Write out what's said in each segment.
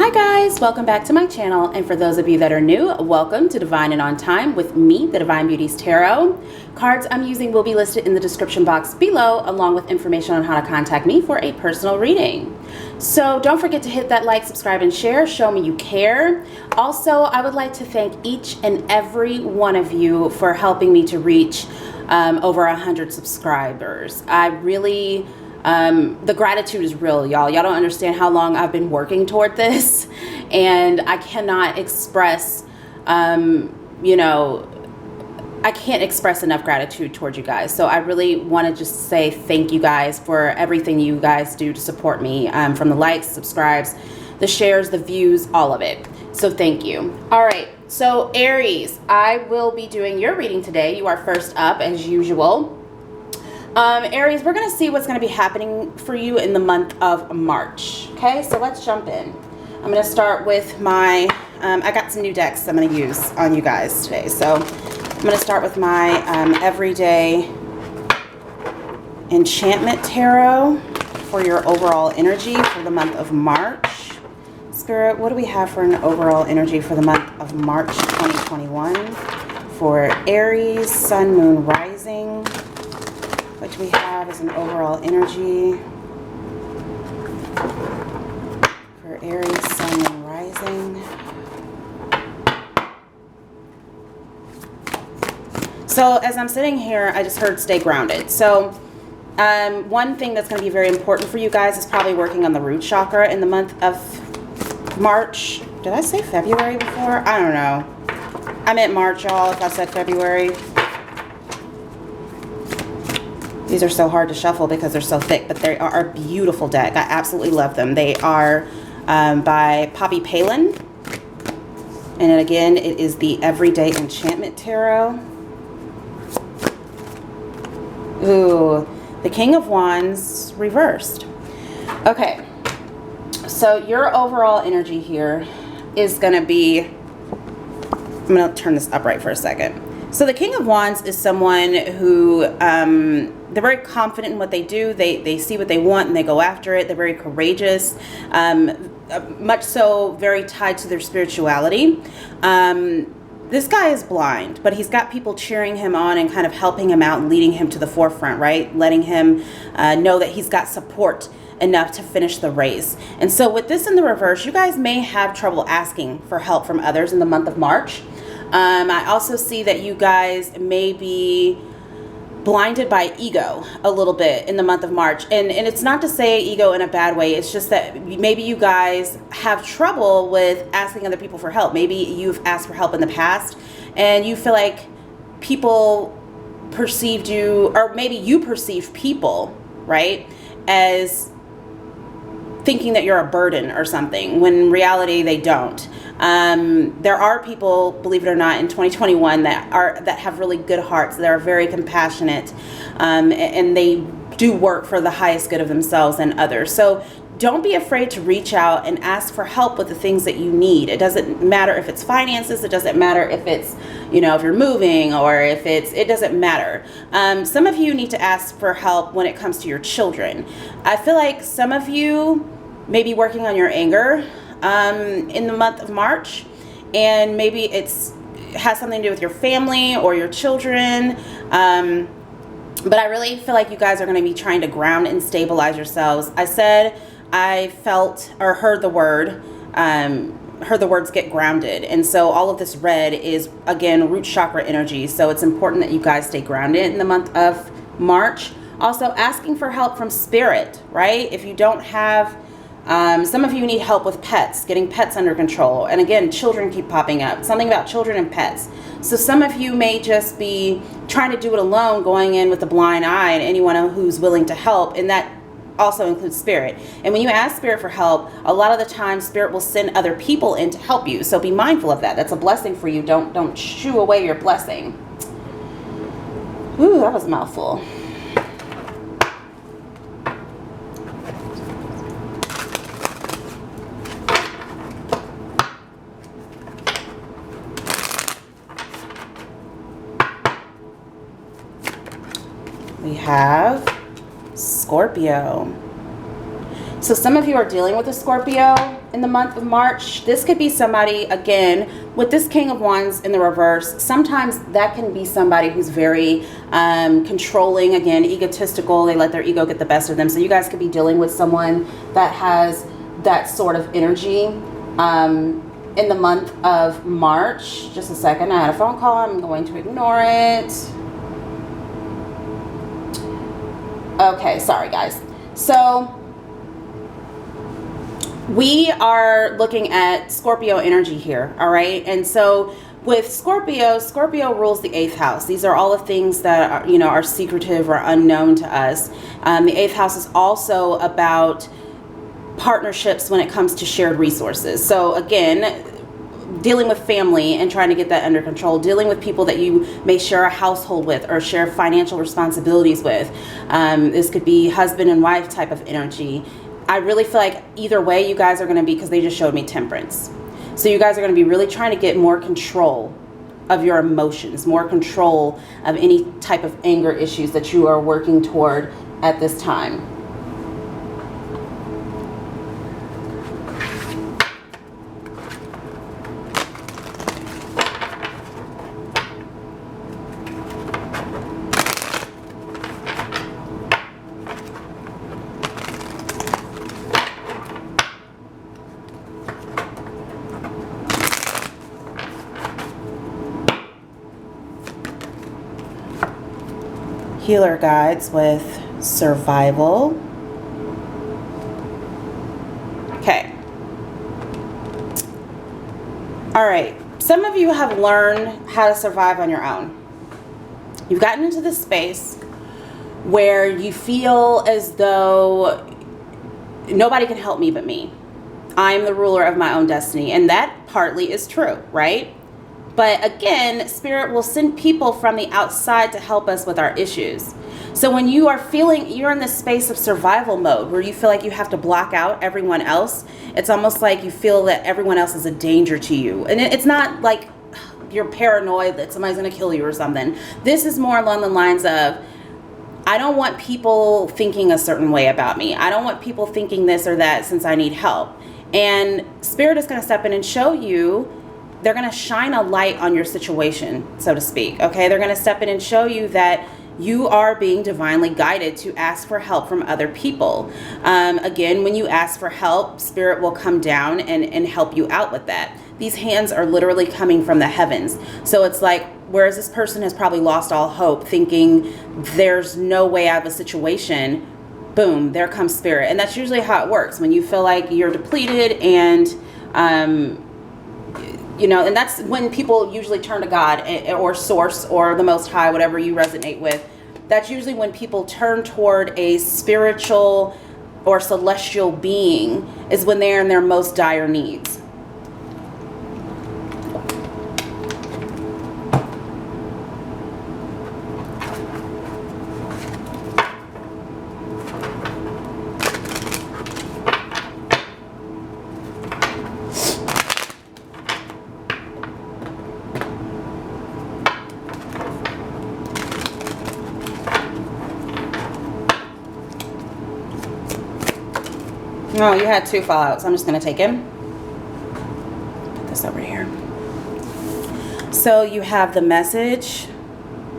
Hi guys, welcome back to my channel, and for those of you that are new, welcome to Divine and On Time with me, the Divine Beauties Tarot. Cards I'm using will be listed in the description box below, along with information on how to contact me for a personal reading. So don't forget to hit that like, subscribe, and share. Show me you care. Also, I would like to thank each and every one of you for helping me to reach over 100 subscribers. I really... the gratitude is real, y'all. Y'all don't understand how long I've been working toward this, and I cannot express, you know, I can't express enough gratitude towards you guys. So I really want to just say thank you guys for everything you guys do to support me, from the likes, subscribes, the shares, the views, all of it. So thank you. All right. So Aries, I will be doing your reading today. You are first up as usual. Aries, we're going to see what's going to be happening for you in the month of March. Okay, so let's jump in. I'm going to start with my, I got some new decks I'm going to use on you guys today. So I'm going to start with my Everyday Enchantment Tarot for your overall energy for the month of March. Spirit, what do we have for an overall energy for the month of March 2021 for Aries, Sun, Moon, Rising? What we have as an overall energy for Aries, Sun, and Rising. So as I'm sitting here, I just heard stay grounded. So one thing that's going to be very important for you guys is probably working on the root chakra in the month of March. Did I say February before? I don't know. I meant March, y'all, if I said February. These are so hard to shuffle because they're so thick, but they are a beautiful deck. I absolutely love them. They are by Poppy Palin. And again, it is the Everyday Enchantment Tarot. Ooh, the King of Wands reversed. Okay, so your overall energy here is going to be... I'm going to turn this upright for a second. So the King of Wands is someone who, they're very confident in what they do. They see what they want and they go after it. They're very courageous, much so very tied to their spirituality. This guy is blind, but he's got people cheering him on and kind of helping him out and leading him to the forefront, right? Letting him know that he's got support enough to finish the race. And so with this in the reverse, you guys may have trouble asking for help from others in the month of March. I also see that you guys may be blinded by ego a little bit in the month of March. And it's not to say ego in a bad way. It's just that maybe you guys have trouble with asking other people for help. Maybe you've asked for help in the past and you feel like people perceived you, or maybe you perceive people, right, as thinking that you're a burden or something, when in reality they don't. There are people, believe it or not, in 2021 that have really good hearts, that are very compassionate, and they do work for the highest good of themselves and others. So don't be afraid to reach out and ask for help with the things that you need. It doesn't matter if it's finances, it doesn't matter if it's, you know, if you're moving, or if it doesn't matter. Some of you need to ask for help when it comes to your children. I feel like some of you may be working on your anger in the month of March, and maybe has something to do with your family or your children. But I really feel like you guys are going to be trying to ground and stabilize yourselves. I felt or heard the words get grounded. And so all of this red is, again, root chakra energy. So it's important that you guys stay grounded in the month of March. Also asking for help from spirit, right? If you don't have, some of you need help with pets, getting pets under control. And again, children keep popping up. Something about children and pets. So some of you may just be trying to do it alone, going in with a blind eye, and anyone who's willing to help. And that also includes spirit. And when you ask spirit for help, a lot of the time spirit will send other people in to help you. So be mindful of that. That's a blessing for you. Don't shoo away your blessing. Ooh, that was a mouthful. We have Scorpio. So some of you are dealing with a Scorpio. in the month of March. This could be somebody, again, with this King of Wands in the reverse. Sometimes that can be somebody who's very controlling, again, egotistical. They let their ego get the best of them. So you guys could be dealing with someone that has that sort of energy in the month of March. Just a second, I had a phone call. I'm going to ignore it. Okay, sorry guys. So we are looking at Scorpio energy here, all right? And so with Scorpio, Scorpio rules the 8th house. These are all the things that are, you know, are secretive or unknown to us. The 8th house is also about partnerships when it comes to shared resources. So again, dealing with family and trying to get that under control, dealing with people that you may share a household with or share financial responsibilities with. This could be husband and wife type of energy. I really feel like either way you guys are going to be, because they just showed me Temperance. So you guys are going to be really trying to get more control of your emotions, more control of any type of anger issues that you are working toward at this time. Healer guides with survival. Okay. All right. Some of you have learned how to survive on your own. You've gotten into this space where you feel as though nobody can help me but me. I'm the ruler of my own destiny. And that partly is true, right? But again, Spirit will send people from the outside to help us with our issues. So when you are feeling, you're in this space of survival mode where you feel like you have to block out everyone else. It's almost like you feel that everyone else is a danger to you. And it's not like you're paranoid that somebody's going to kill you or something. This is more along the lines of, I don't want people thinking a certain way about me. I don't want people thinking this or that since I need help. And Spirit is going to step in and show you. They're going to shine a light on your situation, so to speak. Okay, they're going to step in and show you that you are being divinely guided to ask for help from other people. Again, when you ask for help, Spirit will come down and help you out with that. These hands are literally coming from the heavens. So it's like, whereas this person has probably lost all hope, thinking there's no way out of a situation, boom, there comes Spirit. And that's usually how it works. When you feel like you're depleted and you know, and that's when people usually turn to God or Source or the Most High, whatever you resonate with. That's usually when people turn toward a spiritual or celestial being, is when they're in their most dire needs. Oh, you had 2 fallouts. I'm just going to take him. Put this over here. So you have the message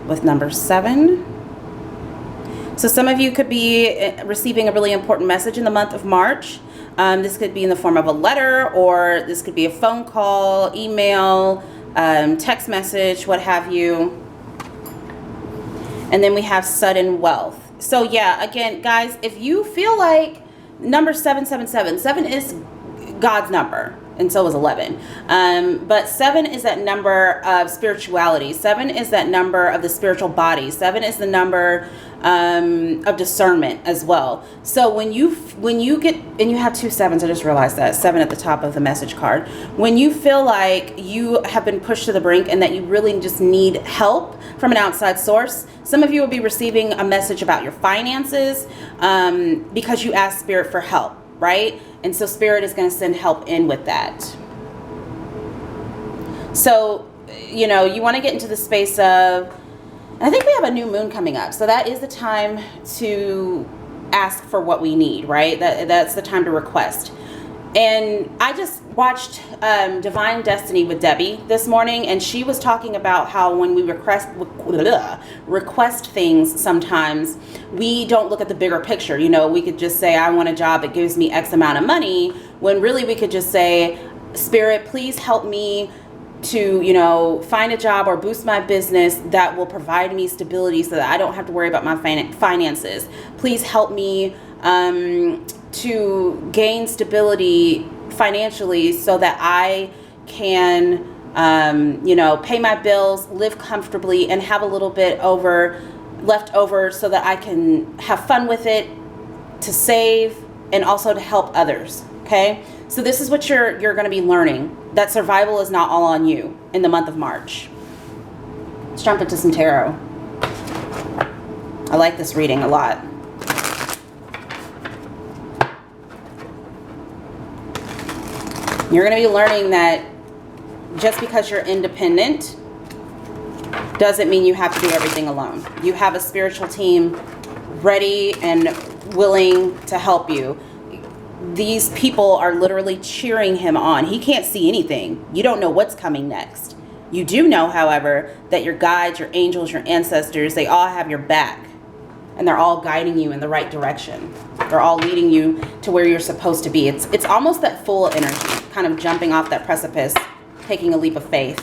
with number 7. So some of you could be receiving a really important message in the month of March. This could be in the form of a letter, or this could be a phone call, email, text message, what have you. And then we have sudden wealth. So yeah, again, guys, if you feel like number 777, 7 is God's number, and so is 11. But 7 is that number of spirituality. 7 is that number of the spiritual body. 7 is the number of discernment as well. So when you get, and you have 2 7s, I just realized that 7 at the top of the message card. When you feel like you have been pushed to the brink and that you really just need help from an outside source, some of you will be receiving a message about your finances because you asked Spirit for help, right? And so Spirit is going to send help in with that. So, you know, you want to get into the space of, and I think we have a new moon coming up. So that is the time to ask for what we need, right? That's the time to request. And I just watched Divine Destiny with Debbie this morning, and she was talking about how when we request things, sometimes we don't look at the bigger picture. You know, we could just say, I want a job that gives me X amount of money, when really we could just say, Spirit, please help me to, you know, find a job or boost my business that will provide me stability so that I don't have to worry about my finances. Please help me to gain stability financially so that I can, you know, pay my bills, live comfortably, and have a little bit left over so that I can have fun with it, to save, and also to help others. Okay, so this is what you're going to be learning, that survival is not all on you in the month of March. Let's jump into some tarot. I like this reading a lot. You're going to be learning that just because you're independent doesn't mean you have to do everything alone. You have a spiritual team ready and willing to help you. These people are literally cheering him on. He can't see anything. You don't know what's coming next. You do know, however, that your guides, your angels, your ancestors, they all have your back. And they're all guiding you in the right direction. They're all leading you to where you're supposed to be. It's almost that full energy, kind of jumping off that precipice, taking a leap of faith.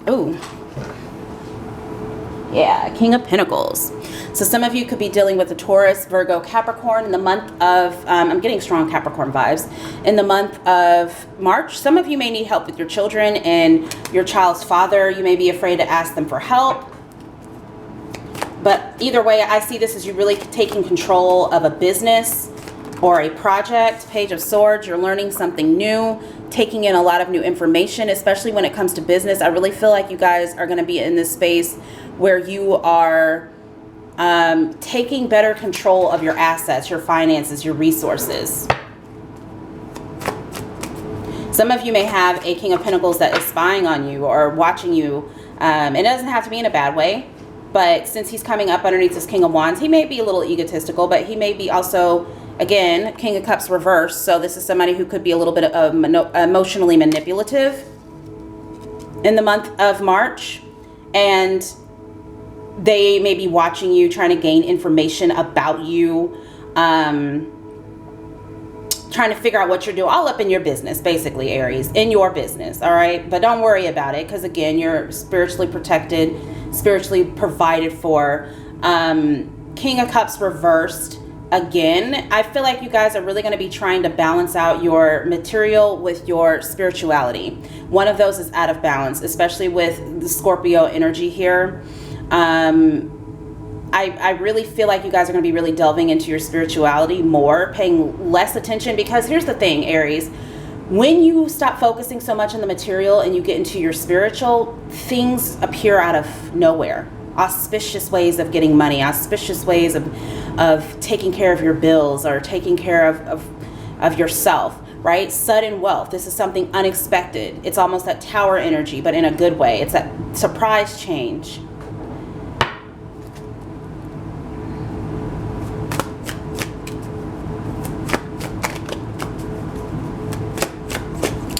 Ooh. Yeah, King of Pentacles. So some of you could be dealing with a Taurus, Virgo, Capricorn in the month of, I'm getting strong Capricorn vibes, in the month of March. Some of you may need help with your children and your child's father. You may be afraid to ask them for help. But either way, I see this as you really taking control of a business or a project. Page of Swords, you're learning something new, taking in a lot of new information, especially when it comes to business. I really feel like you guys are going to be in this space where you are taking better control of your assets, your finances, your resources. Some of you may have a King of Pentacles that is spying on you or watching you. It doesn't have to be in a bad way, but since he's coming up underneath this King of Wands, he may be a little egotistical, but he may be also, again, King of Cups reversed. So this is somebody who could be a little bit emotionally manipulative in the month of March. And they may be watching you, trying to gain information about you, trying to figure out what you're doing, all up in your business, basically, Aries, in your business, all right? But don't worry about it, because again, you're spiritually protected, spiritually provided for. King of Cups reversed. Again, I feel like you guys are really going to be trying to balance out your material with your spirituality. One of those is out of balance, especially with the Scorpio energy here. I really feel like you guys are going to be really delving into your spirituality more, paying less attention, because here's the thing, Aries, when you stop focusing so much on the material and you get into your spiritual, things appear out of nowhere. Auspicious ways of getting money, auspicious ways of taking care of your bills or taking care of yourself, right? Sudden wealth. This is something unexpected. It's almost that tower energy, but in a good way. It's that surprise change.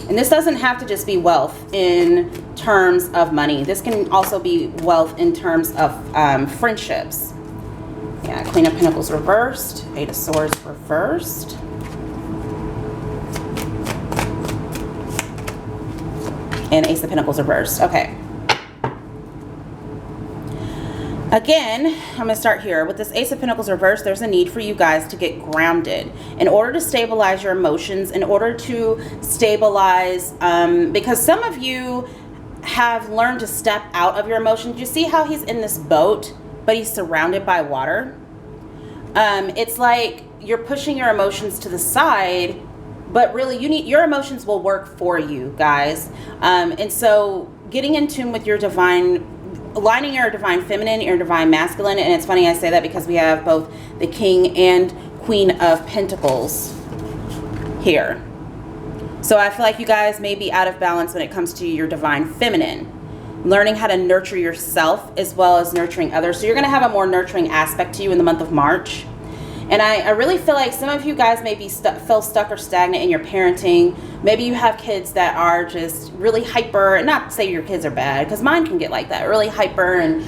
And this doesn't have to just be wealth in terms of money. This can also be wealth in terms of friendships. Yeah, Queen of Pentacles reversed, Eight of Swords reversed. And Ace of Pentacles reversed. Okay. Again, I'm going to start here. With this Ace of Pentacles reversed, there's a need for you guys to get grounded. In order to stabilize your emotions, in order to stabilize, because some of you have learned to step out of your emotions. You see how he's in this boat, but he's surrounded by water? It's like you're pushing your emotions to the side, but really your emotions will work for you, guys. And so getting in tune with your divine, aligning your divine feminine, your divine masculine. And it's funny I say that because we have both the King and Queen of Pentacles here. So I feel like you guys may be out of balance when it comes to your divine feminine. Learning how to nurture yourself as well as nurturing others. So you're going to have a more nurturing aspect to you in the month of March. And I really feel like some of you guys may be feel stuck or stagnant in your parenting. Maybe you have kids that are just really hyper, and not to say your kids are bad, because mine can get like that, really hyper and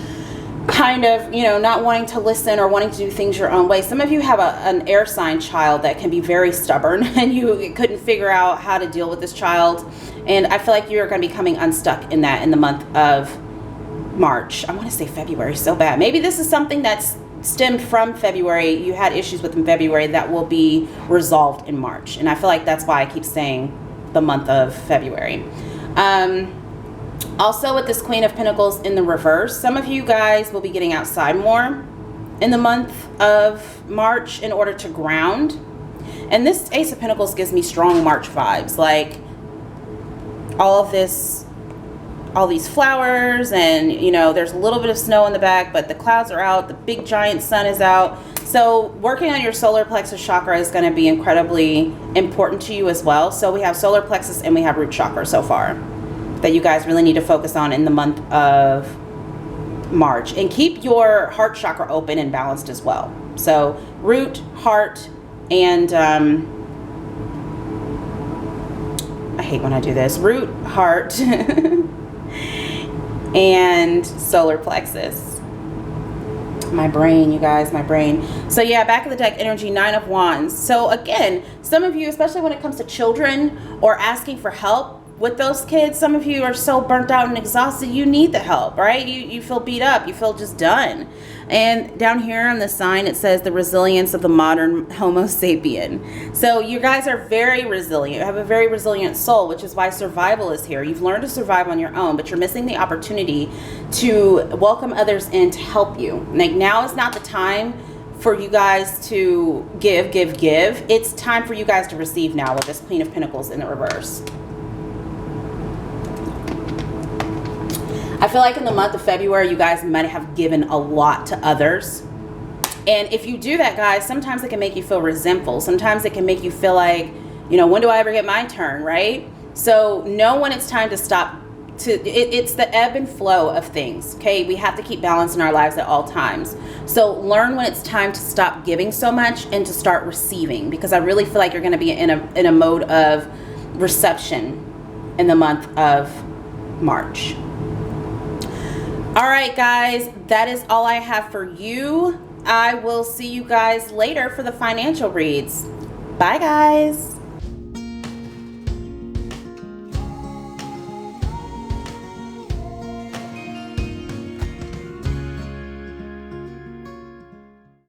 kind of, you know, not wanting to listen or wanting to do things your own way. Some of you have an air sign child that can be very stubborn, and you couldn't figure out how to deal with this child. And I feel like you're going to be coming unstuck in that in the month of March. I want to say February so bad. Maybe this is something that's stemmed from February. You had issues with in February that will be resolved in March. And I feel like that's why I keep saying the month of February. Also, with this Queen of Pentacles in the reverse, some of you guys will be getting outside more in the month of March in order to ground. And this Ace of Pentacles gives me strong March vibes. Like all of this, all these flowers, and you know, there's a little bit of snow in the back, but the clouds are out, the big giant sun is out. So working on your solar plexus chakra is going to be incredibly important to you as well. So we have solar plexus and we have root chakra so far that you guys really need to focus on in the month of March. And keep your heart chakra open and balanced as well. So root, heart, and I hate when I do this, root, heart, and solar plexus. My brain, you guys, my brain. So yeah, back of the deck energy, 9 of Wands. So again, some of you, especially when it comes to children or asking for help with those kids, some of you are so burnt out and exhausted, you need the help, right? You feel beat up, you feel just done. And down here on the sign, it says the resilience of the modern Homo sapien. So you guys are very resilient. You have a very resilient soul, which is why survival is here. You've learned to survive on your own, but you're missing the opportunity to welcome others in to help you. Like, now is not the time for you guys to give. It's time for you guys to receive now with this Queen of Pentacles in the reverse. I feel like in the month of February, you guys might have given a lot to others. And if you do that, guys, sometimes it can make you feel resentful. Sometimes it can make you feel like, you know, when do I ever get my turn, right? So know when it's time to stop. It's the ebb and flow of things, okay? We have to keep balance in our lives at all times. So learn when it's time to stop giving so much and to start receiving, because I really feel like you're going to be in a mode of reception in the month of March. All right, guys, that is all I have for you. I will see you guys later for the financial reads. Bye, guys.